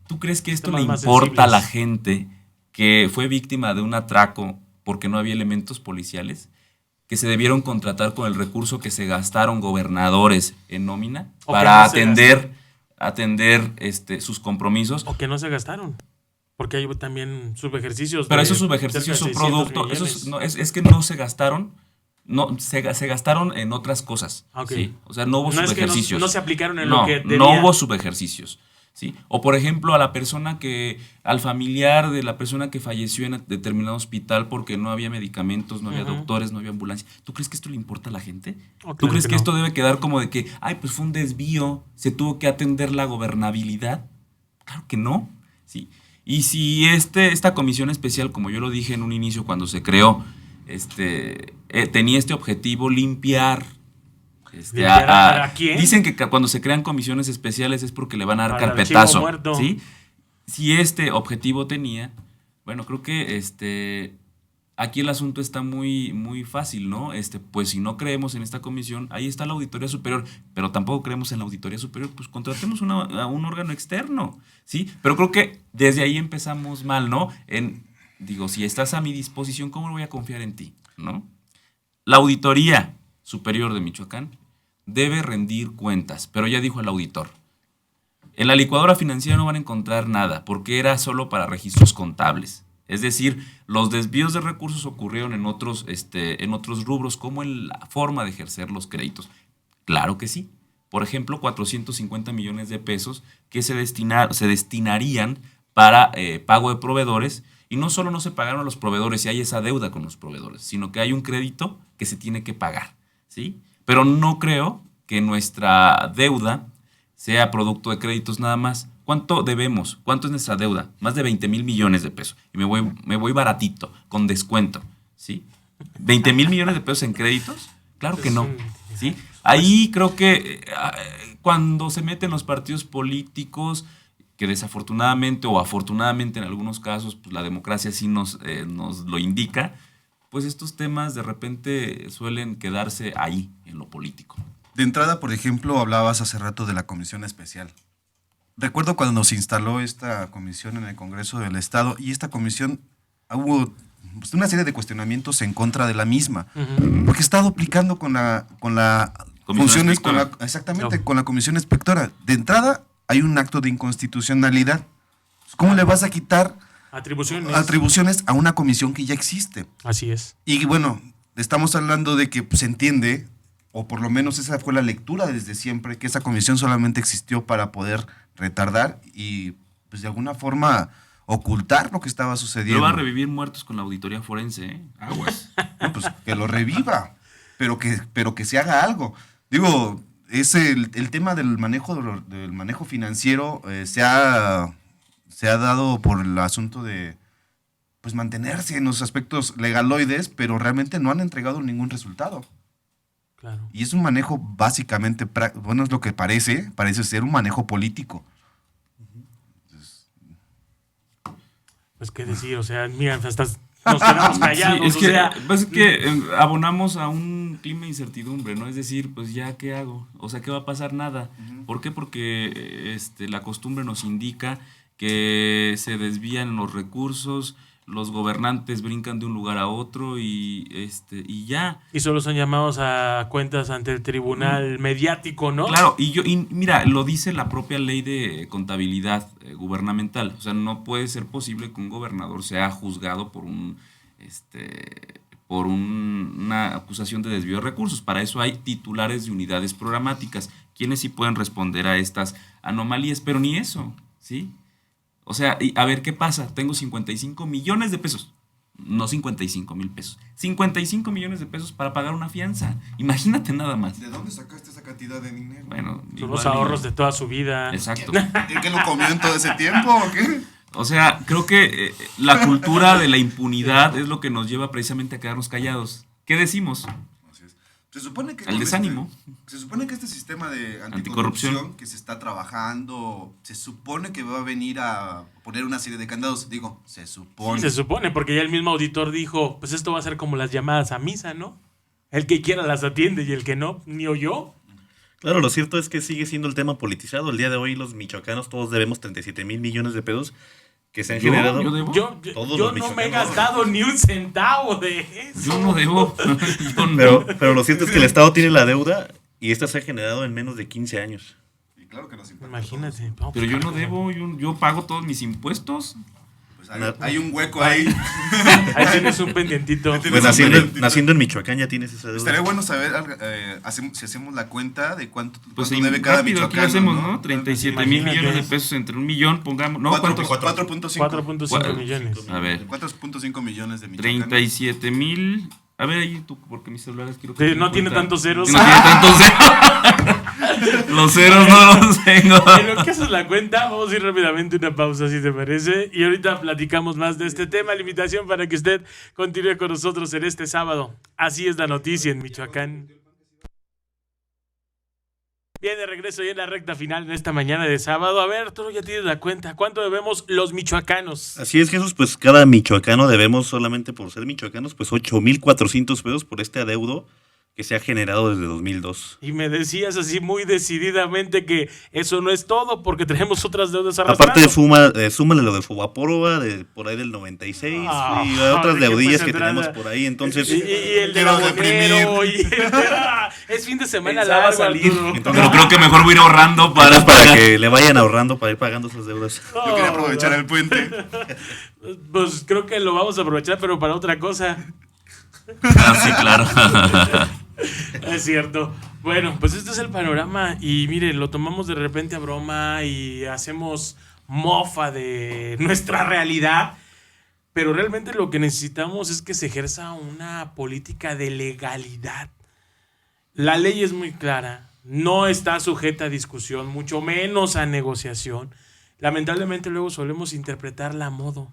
¿Tú crees que esto Temas le más importa a la sensibles. gente que fue víctima de un atraco porque no había elementos policiales? ¿Que se debieron contratar con el recurso que se gastaron gobernadores en nómina O que para no se atender sus compromisos? O que no se gastaron. Porque hay también subejercicios. Pero de esos subejercicios cerca de son 600 producto, millones. es que no se gastaron, no se gastaron en otras cosas. Ok. ¿Sí? O sea, no hubo No es que subejercicios. no se aplicaron en No, lo que debía. no hubo subejercicios. ¿sí? O por ejemplo al familiar de la persona que falleció en determinado hospital porque no había medicamentos, no había doctores, no había ambulancia. ¿Tú crees que esto le importa a la gente? Oh, ¿Tú claro crees que que no. esto debe quedar como de que, ay, pues fue un desvío, se tuvo que atender la gobernabilidad? Claro que no, ¿sí? Y si esta comisión especial, como yo lo dije en un inicio cuando se creó, tenía este objetivo limpiar. ¿Limpiar a quién? Dicen que cuando se crean comisiones especiales es porque le van a dar Al archivo carpetazo, muerto. ¿sí? Si este objetivo tenía, bueno, creo que aquí el asunto está muy, muy fácil, ¿no? Pues si no creemos en esta comisión, ahí está la Auditoría Superior, pero tampoco creemos en la Auditoría Superior, pues contratemos a un órgano externo, ¿sí? Pero creo que desde ahí empezamos mal, ¿no? Digo, si estás a mi disposición, ¿cómo voy a confiar en ti, ¿no? La Auditoría Superior de Michoacán debe rendir cuentas, pero ya dijo el auditor. En la licuadora financiera no van a encontrar nada, porque era solo para registros contables. Es decir, los desvíos de recursos ocurrieron en otros rubros, como en la forma de ejercer los créditos. Claro que sí. Por ejemplo, 450 millones de pesos que se destinarían para pago de proveedores, y no solo no se pagaron a los proveedores y hay esa deuda con los proveedores, sino que hay un crédito que se tiene que pagar, ¿sí? Pero no creo que nuestra deuda sea producto de créditos nada más. ¿Cuánto debemos? ¿Cuánto es nuestra deuda? Más de 20,000 millones de pesos. Y me voy baratito, con descuento, ¿sí? ¿20,000 millones de pesos en créditos? Claro que no, ¿sí? Ahí creo que cuando se meten los partidos políticos, que desafortunadamente o afortunadamente en algunos casos, pues la democracia sí nos lo indica, pues estos temas de repente suelen quedarse ahí, en lo político. De entrada, por ejemplo, hablabas hace rato de la comisión especial. Recuerdo cuando se instaló esta comisión en el Congreso del Estado y esta comisión hubo pues, una serie de cuestionamientos en contra de la misma, porque está duplicando con la funciones exactamente, No. con la comisión inspectora. De entrada, hay un acto de inconstitucionalidad. ¿Cómo le vas a quitar atribuciones a una comisión que ya existe? Así es. Y bueno, estamos hablando de que se entiende, o por lo menos esa fue la lectura desde siempre, que esa comisión solamente existió para poder retardar y pues de alguna forma ocultar lo que estaba sucediendo. Pero va a revivir muertos con la auditoría forense, ¿eh? Aguas. No, pues que lo reviva, pero que se haga algo. Digo, el tema del manejo financiero se ha dado por el asunto de pues mantenerse en los aspectos legaloides, pero realmente no han entregado ningún resultado. Claro. Y es un manejo básicamente, bueno, es lo que parece ser un manejo político. Pues qué decir, o sea, mira, hasta nos quedamos callados. Sí, es que, o sea, pues es que abonamos a un clima de incertidumbre, ¿no? Es decir, pues ya, ¿qué hago? O sea, ¿qué va a pasar? Nada. ¿Por qué? Porque la costumbre nos indica que se desvían los recursos, los gobernantes brincan de un lugar a otro y ya. Y solo son llamados a cuentas ante el tribunal mediático, ¿no? Claro, y mira, lo dice la propia ley de contabilidad gubernamental. O sea, no puede ser posible que un gobernador sea juzgado por una acusación de desvío de recursos. Para eso hay titulares de unidades programáticas, quienes sí pueden responder a estas anomalías, pero ni eso, ¿sí? O sea, a ver qué pasa. Tengo 55 millones de pesos. No 55,000 pesos. 55 millones de pesos para pagar una fianza. Imagínate nada más. ¿De dónde sacaste esa cantidad de dinero? Bueno, Son los ahorros de toda su vida. Exacto. ¿Qué lo comió en todo ese tiempo o qué? O sea, creo que la cultura de la impunidad es lo que nos lleva precisamente a quedarnos callados. ¿Qué decimos? Así es. Se supone que El desánimo. Se supone que este sistema de Anticorrupción anticorrupción que se está trabajando, se supone que va a venir a poner una serie de candados. Digo, se supone. Sí, se supone, porque ya el mismo auditor dijo, pues esto va a ser como las llamadas a misa, ¿no? El que quiera las atiende y el que no, ni oyó. Claro, lo cierto es que sigue siendo el tema politizado. El día de hoy los michoacanos todos debemos 37,000 millones de pesos que se han generado. ¿Yo debo? Todos Yo los no me he michoacanos. gastado ni un centavo de eso. Yo no debo. Yo no. Pero lo cierto es que el Estado tiene la deuda y esta se ha generado en menos de 15 años. Y claro que nos impacta a Imagínate. todos. No, Pero pues, yo no cabrón. debo. Yo pago todos mis impuestos. Pues hay un hueco ahí. Ahí tienes un pendientito. Pues naciendo en Michoacán ya tienes esa deuda. Estaría bueno saber si hacemos la cuenta de cuánto Pues debe cada rápido, aquí lo michoacano, hacemos, ¿no? 37 mil millones de pesos entre 1 millón, pongamos. No, ¿cuántos? 4.5 millones. A ver, 4.5 millones de michoacanos. 37 mil. A ver, ahí tú, porque mis celulares quiero que. Sí, no tiene tantos ceros. No tiene tantos ceros. Los ceros no los tengo. En lo que haces la cuenta, vamos a ir rápidamente a una pausa, si te parece. Y ahorita platicamos más de este tema. La invitación para que usted continúe con nosotros en este sábado. Así es la noticia en Michoacán. Bien, de regreso ya en la recta final en esta mañana de sábado. A ver, tú ya tienes la cuenta. ¿Cuánto debemos los michoacanos? Así es, Jesús, pues cada michoacano debemos solamente por ser michoacanos, pues 8,400 pesos por este adeudo que se ha generado desde 2002. Y me decías así muy decididamente que eso no es todo porque tenemos otras deudas arrastrando. Aparte, súmale lo de Fobaporoa, por ahí del 96, y otras ¿de qué deudillas pues que entrada? tenemos por ahí, entonces... Y el de Babonero, y es fin de semana largo, Arturo. Entonces, Pero creo que mejor voy a ir ahorrando para para que le vayan ahorrando para ir pagando esas deudas. Yo quería aprovechar el puente. Pues creo que lo vamos a aprovechar, pero para otra cosa. Ah, sí, claro. Es cierto. Bueno, pues este es el panorama y mire, lo tomamos de repente a broma y hacemos mofa de nuestra realidad, pero realmente lo que necesitamos es que se ejerza una política de legalidad. La ley es muy clara, no está sujeta a discusión, mucho menos a negociación. Lamentablemente luego solemos interpretarla a modo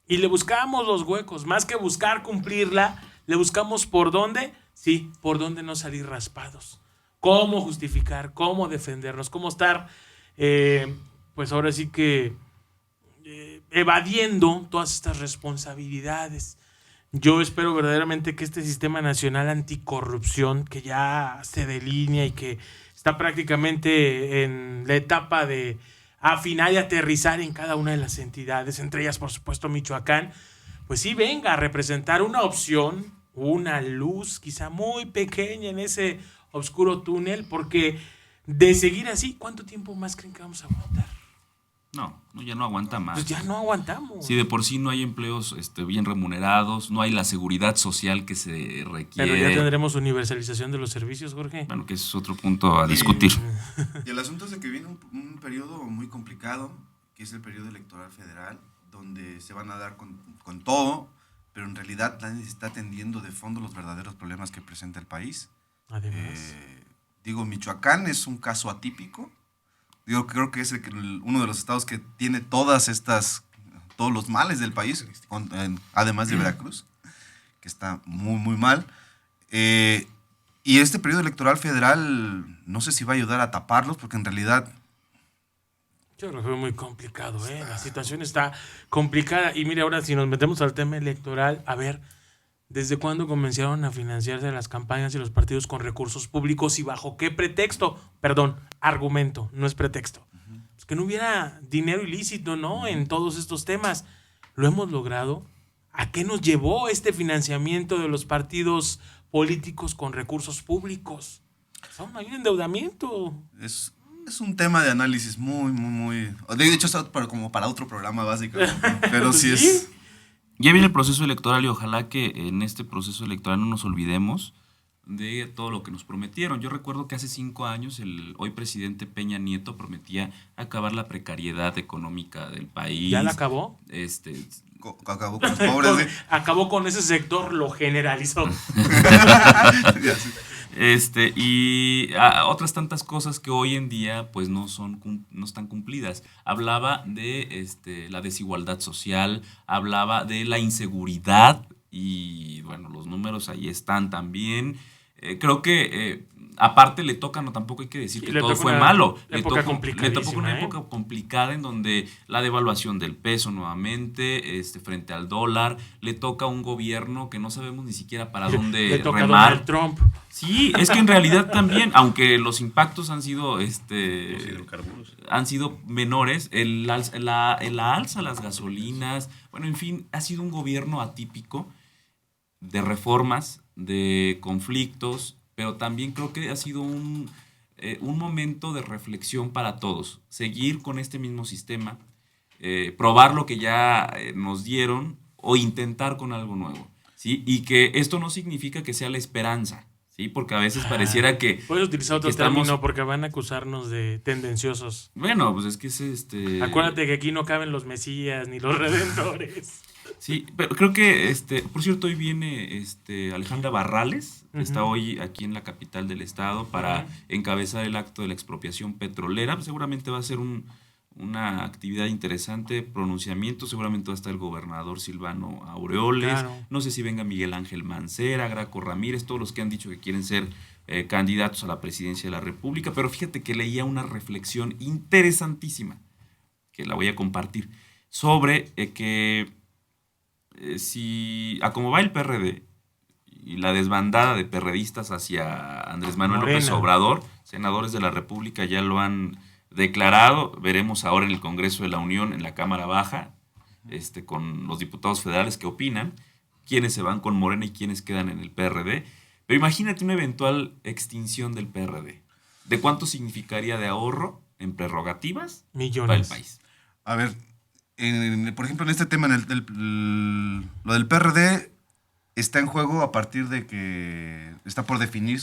y le buscamos los huecos, más que buscar cumplirla, le buscamos por dónde. Sí, por dónde no salir raspados. Cómo justificar, cómo defendernos, cómo estar, pues ahora sí que evadiendo todas estas responsabilidades. Yo espero verdaderamente que este sistema nacional anticorrupción, que ya se delinea y que está prácticamente en la etapa de afinar y aterrizar en cada una de las entidades, entre ellas, por supuesto, Michoacán, pues sí venga a representar una opción, una luz quizá muy pequeña en ese oscuro túnel, porque de seguir así, ¿cuánto tiempo más creen que vamos a aguantar? No, ya no aguanta más. Pues ya no aguantamos. Si de por sí no hay empleos bien remunerados, no hay la seguridad social que se requiere. Pero ya tendremos universalización de los servicios, Jorge. Bueno, que es otro punto a discutir. Y el asunto es de que viene un periodo muy complicado, que es el periodo electoral federal, donde se van a dar con todo, pero en realidad nadie está atendiendo de fondo los verdaderos problemas que presenta el país. Además. Michoacán es un caso atípico. Creo que es uno de los estados que tiene todos los males del país, además de Veracruz, que está muy, muy mal. Y este periodo electoral federal, no sé si va a ayudar a taparlos, porque en realidad... Yo lo veo muy complicado, La situación está complicada. Y mire, ahora si nos metemos al tema electoral, a ver, ¿desde cuándo comenzaron a financiarse las campañas y los partidos con recursos públicos y bajo qué pretexto? Perdón, argumento, no es pretexto. Pues que no hubiera dinero ilícito, ¿no? En todos estos temas. ¿Lo hemos logrado? ¿A qué nos llevó este financiamiento de los partidos políticos con recursos públicos? Hay un endeudamiento. Es un tema de análisis muy, muy, muy... De hecho, está como para otro programa, básicamente. Pero sí es... Ya viene el proceso electoral y ojalá que en este proceso electoral no nos olvidemos de todo lo que nos prometieron. Yo recuerdo que hace 5 años el hoy presidente Peña Nieto prometía acabar la precariedad económica del país. ¿Ya la acabó? Acabó con los pobres. Acabó con ese sector, lo generalizó. Y otras tantas cosas que hoy en día pues no están cumplidas. Hablaba de la desigualdad social, hablaba de la inseguridad y bueno, los números ahí están también. Creo que aparte le toca, no tampoco hay que decir que todo fue malo. Le tocó una época complicada en donde la devaluación del peso nuevamente, frente al dólar, le toca a un gobierno que no sabemos ni siquiera para dónde le toca remar. A Donald Trump. Sí, es que en realidad también, aunque los impactos han sido Los hidrocarburos. han sido menores, la alza de las gasolinas, bueno, en fin, ha sido un gobierno atípico de reformas, de conflictos, pero también creo que ha sido un momento de reflexión para todos. Seguir con este mismo sistema, probar lo que ya nos dieron o intentar con algo nuevo, ¿sí? Y que esto no significa que sea la esperanza, ¿sí? Porque a veces pareciera que... Puedes utilizar otro que estamos- término porque van a acusarnos de tendenciosos. Bueno, pues es que Acuérdate que aquí no caben los mesías ni los redentores. Sí, pero creo que, por cierto, hoy viene Alejandra Barrales, que está Ujú. hoy aquí en la capital del estado para encabezar el acto de la expropiación petrolera. Seguramente va a ser una actividad interesante, pronunciamiento, seguramente va a estar el gobernador Silvano Aureoles, Claro. no sé si venga Miguel Ángel Mancera, Graco Ramírez, todos los que han dicho que quieren ser candidatos a la presidencia de la República, pero fíjate que leía una reflexión interesantísima, que la voy a compartir, sobre que si a cómo va el PRD y la desbandada de perredistas hacia Andrés Manuel Morena. López Obrador, senadores de la República ya lo han declarado, veremos ahora en el Congreso de la Unión, en la Cámara Baja, con los diputados federales que opinan, quiénes se van con Morena y quiénes quedan en el PRD. Pero imagínate una eventual extinción del PRD. ¿De cuánto significaría de ahorro en prerrogativas para el Millones. país? A ver, por ejemplo, en este tema, lo del PRD está en juego a partir de que está por definir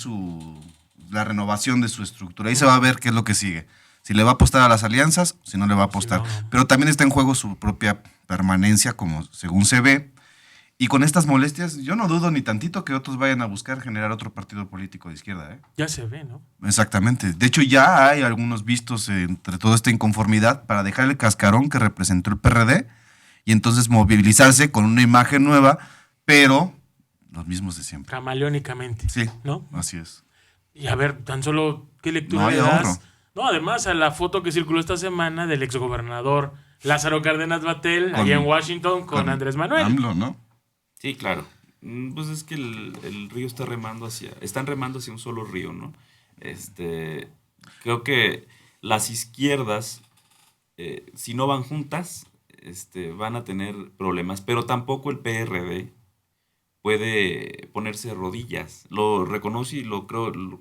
la renovación de su estructura. Ahí se va a ver qué es lo que sigue. Si le va a apostar a las alianzas, si no le va a apostar. Si no, no. Pero también está en juego su propia permanencia, como según se ve. Y con estas molestias, yo no dudo ni tantito que otros vayan a buscar generar otro partido político de izquierda, ¿eh? Ya se ve, ¿no? Exactamente. De hecho, ya hay algunos vistos entre toda esta inconformidad para dejar el cascarón que representó el PRD y entonces movilizarse con una imagen nueva, pero los mismos de siempre. Camaleónicamente. Sí, ¿No? así es. Y a ver, tan solo, ¿qué lectura No hay le das? ahorro. No, además a la foto que circuló esta semana del exgobernador Lázaro Cárdenas Batel, Con- allá en Washington, con Andrés Manuel. AMLO, ¿no? Sí, claro. Pues es que el río están remando hacia un solo río, ¿no? Creo que las izquierdas, si no van juntas, van a tener problemas, pero tampoco el PRD puede ponerse de rodillas. Lo reconoce y lo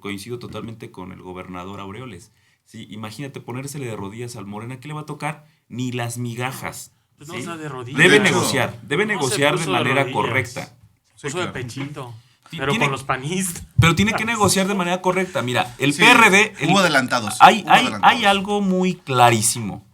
coincido totalmente con el gobernador Aureoles. Sí, imagínate ponérsele de rodillas al Morena, ¿qué le va a tocar? Ni las migajas. Pues no ¿sí? está de rodillas. Debe De hecho, negociar, debe no se negociar de puso de manera rodillas. correcta. Se puso de pechito. Sí, Pero tiene- con los panistas. Pero tiene que negociar de manera correcta. Mira, el Sí, PRD... hubo adelantados. Hay hubo adelantados. algo muy clarísimo.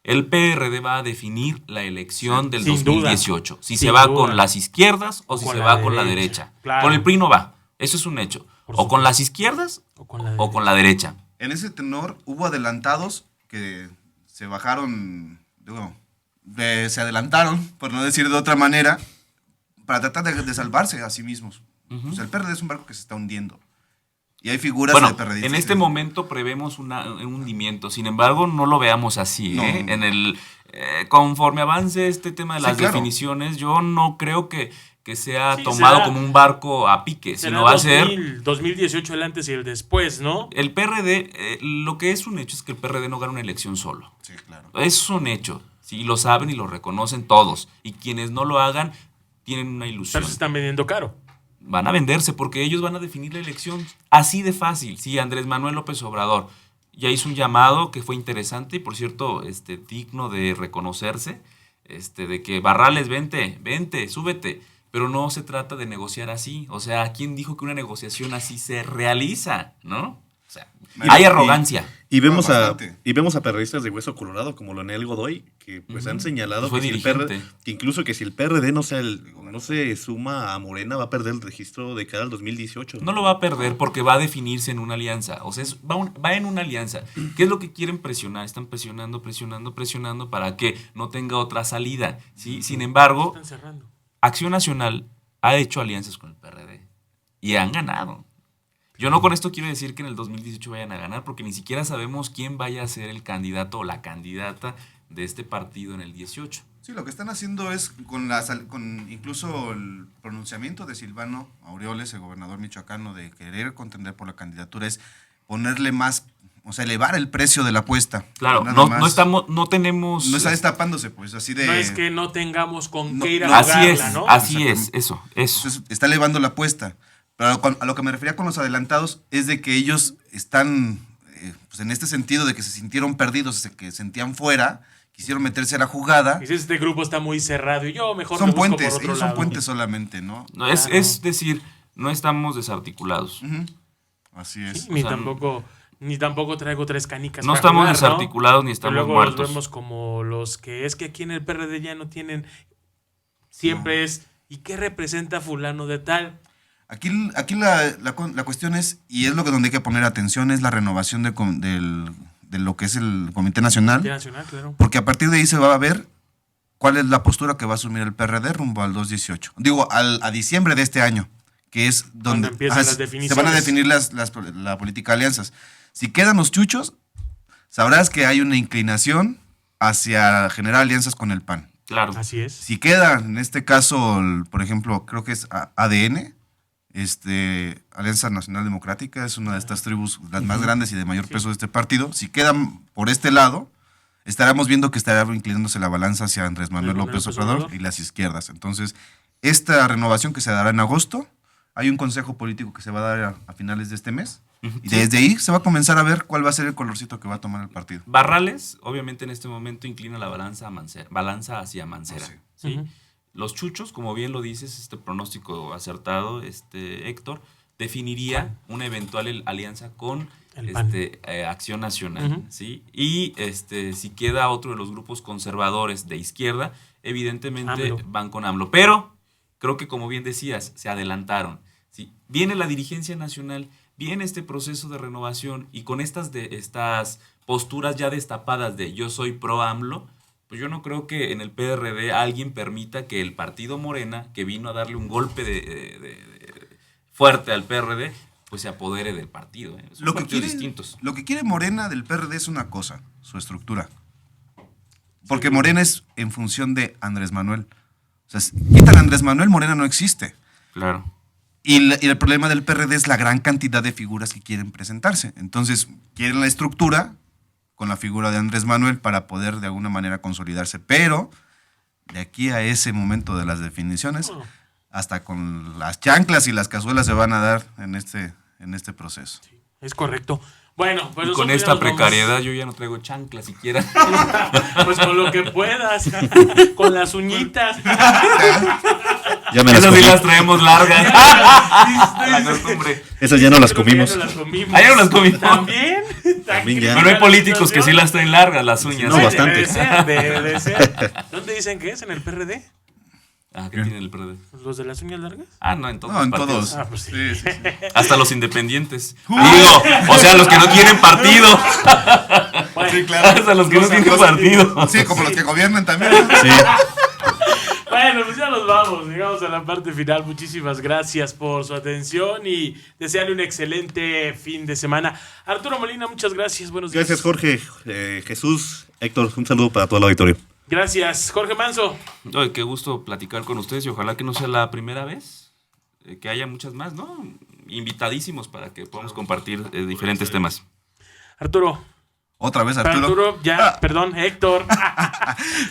El PRD va a definir la elección del Sin duda. 2018. Si se Sin va duda. con las izquierdas o si con se la va con la derecha. derecha. Claro. Con el PRI no va. Eso es un hecho. Por O con supuesto. las izquierdas O con la o con la derecha. En ese tenor hubo adelantados que se bajaron, se adelantaron, por no decir de otra manera, para tratar de salvarse a sí mismos. Ujú. O sea, el PRD es un barco que se está hundiendo. Y hay figuras Bueno, de PRDistas. en este momento prevemos un hundimiento. Sin embargo, no lo veamos así. No. Conforme avance este tema de Sí, las claro. definiciones, yo no creo que sea Sí, tomado será- como un barco a pique, Será sino va a ser... 2018 el antes y el después, ¿no? El PRD, lo que es un hecho es que el PRD no gana una elección solo. Sí, claro. Es un hecho. Sí, lo saben y lo reconocen todos. Y quienes no lo hagan tienen una ilusión. Pero se están vendiendo caro. Van a venderse porque ellos van a definir la elección así de fácil. Sí, Andrés Manuel López Obrador ya hizo un llamado que fue interesante y por cierto, digno de reconocerse, de que Barrales, vente, súbete. Pero no se trata de negociar así. O sea, ¿quién dijo que una negociación así se realiza? ¿no? O sea, hay arrogancia. Y vemos, bastante. y vemos a periodistas de hueso colorado como Leonel Godoy, que pues han señalado Fue que, dirigente. que incluso que si el PRD no se suma a Morena, va a perder el registro de cara al 2018. No lo va a perder porque va a definirse en una alianza. O sea, va en una alianza. ¿Qué es lo que quieren presionar? Están presionando para que no tenga otra salida. ¿sí? Sin embargo, Están cerrando. Acción Nacional ha hecho alianzas con el PRD y han ganado. Yo no con esto quiero decir que en el 2018 vayan a ganar porque ni siquiera sabemos quién vaya a ser el candidato o la candidata de este partido en el 18. Sí, lo que están haciendo es con incluso el pronunciamiento de Silvano Aureoles, el gobernador michoacano, de querer contender por la candidatura, es ponerle más, o sea, elevar el precio de la apuesta. Claro, Nada no más. tenemos... No está destapándose, pues, así de... No es que no tengamos con No, qué ir a no, Así jugarla, es, ¿no? así es, eso. Entonces, está elevando la apuesta. Pero a lo que me refería con los adelantados es de que ellos están, pues en este sentido de que se sintieron perdidos, que se sentían fuera, quisieron meterse a la jugada. Dices, este grupo está muy cerrado y yo mejor Son me busco puentes, por otro ellos son lado. puentes solamente, ¿no? No, es decir, no estamos desarticulados. Ujú. Así es. Sí, ni o sea, tampoco traigo 3 canicas. No para estamos jugar, ¿no? desarticulados ni Pero estamos luego muertos. los vemos como los que es que aquí en el PRD ya no tienen. Siempre es. ¿Y qué representa fulano de tal? Aquí la cuestión es, y es lo que donde hay que poner atención, es la renovación de lo que es el Comité Nacional, Nacional, claro. porque a partir de ahí se va a ver cuál es la postura que va a asumir el PRD rumbo al 2/18. Digo, a diciembre de este año, que es donde empiezan las se definiciones. van a definir la política de alianzas. Si quedan los chuchos, sabrás que hay una inclinación hacia generar alianzas con el PAN. Claro. Así es. Si queda, en este caso, por ejemplo, creo que es ADN, Alianza Nacional Democrática, es una de estas tribus las más grandes y de mayor peso de este partido. Si quedan por este lado, estaremos viendo que estará inclinándose la balanza hacia Andrés Manuel López Obrador y las izquierdas. Entonces, esta renovación que se dará en agosto, hay un consejo político que se va a dar a finales de este mes. Y desde ahí se va a comenzar a ver cuál va a ser el colorcito que va a tomar el partido. Barrales, obviamente en este momento inclina la balanza hacia Mancera. Sí. ¿sí? Ujú. Los chuchos, como bien lo dices, este pronóstico acertado, Héctor, definiría una eventual alianza con El PAN. Acción Nacional. Ujú. ¿sí? Y si queda otro de los grupos conservadores de izquierda, evidentemente AMLO. van con AMLO. Pero creo que, como bien decías, se adelantaron. ¿sí? Viene la dirigencia nacional, viene este proceso de renovación y con estas posturas ya destapadas de yo soy pro AMLO, pues yo no creo que en el PRD alguien permita que el partido Morena, que vino a darle un golpe fuerte al PRD, pues se apodere del partido. Son Lo que partidos distintos. Lo que quiere Morena del PRD es una cosa, su estructura. Porque Morena es en función de Andrés Manuel. O sea, quitan a Andrés Manuel, Morena no existe. Claro. Y el problema del PRD es la gran cantidad de figuras que quieren presentarse. Entonces, quieren la estructura con la figura de Andrés Manuel para poder de alguna manera consolidarse. Pero de aquí a ese momento de las definiciones, hasta con las chanclas y las cazuelas se van a dar en este proceso. Es correcto. Bueno, pues Y con nosotros ya esta nos vamos. precariedad yo ya no traigo chancla siquiera. Pues con lo que puedas. Con las uñitas. Ya me las Esas sí comí. las traemos largas. La costumbre. Esas ya no las Creo que comimos. Ya no las comimos. Ah, ya no las comimos. ¿También? También ya. Pero hay políticos que sí las traen largas, las uñas. No, bastante. Debe de ser. ¿Dónde dicen que es? ¿En el PRD? Ah, ¿qué tiene el PRD? ¿Los de las uñas largas? Ah, no, en todos. No, en los partidos. todos. Ah, pues sí. Sí, sí, sí. Hasta los independientes. Digo, o sea, los que no tienen partido. Bueno, Sí, claro. Hasta los que no tienen partido. Sí, como los que gobiernan también. Sí. Bueno, pues ya nos vamos. Llegamos a la parte final. Muchísimas gracias por su atención y desearle un excelente fin de semana. Arturo Molina, muchas gracias. Buenos días. Gracias, Jorge, Jesús, Héctor. Un saludo para todo el auditorio. Gracias, Jorge Manso. Oye, qué gusto platicar con ustedes y ojalá que no sea la primera vez. Que haya muchas más, ¿no? Invitadísimos para que podamos compartir diferentes temas. Arturo. Otra vez, Para Arturo. Arturo, ya, perdón, Héctor.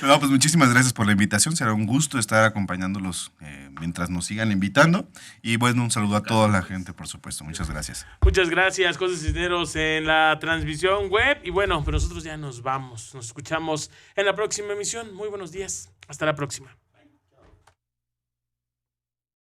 No, pues muchísimas gracias por la invitación. Será un gusto estar acompañándolos mientras nos sigan invitando. Y bueno, un saludo a toda la gente, por supuesto. Muchas gracias. Muchas gracias, Cosas Cisneros, en la transmisión web. Y bueno, pues nosotros ya nos vamos. Nos escuchamos en la próxima emisión. Muy buenos días. Hasta la próxima.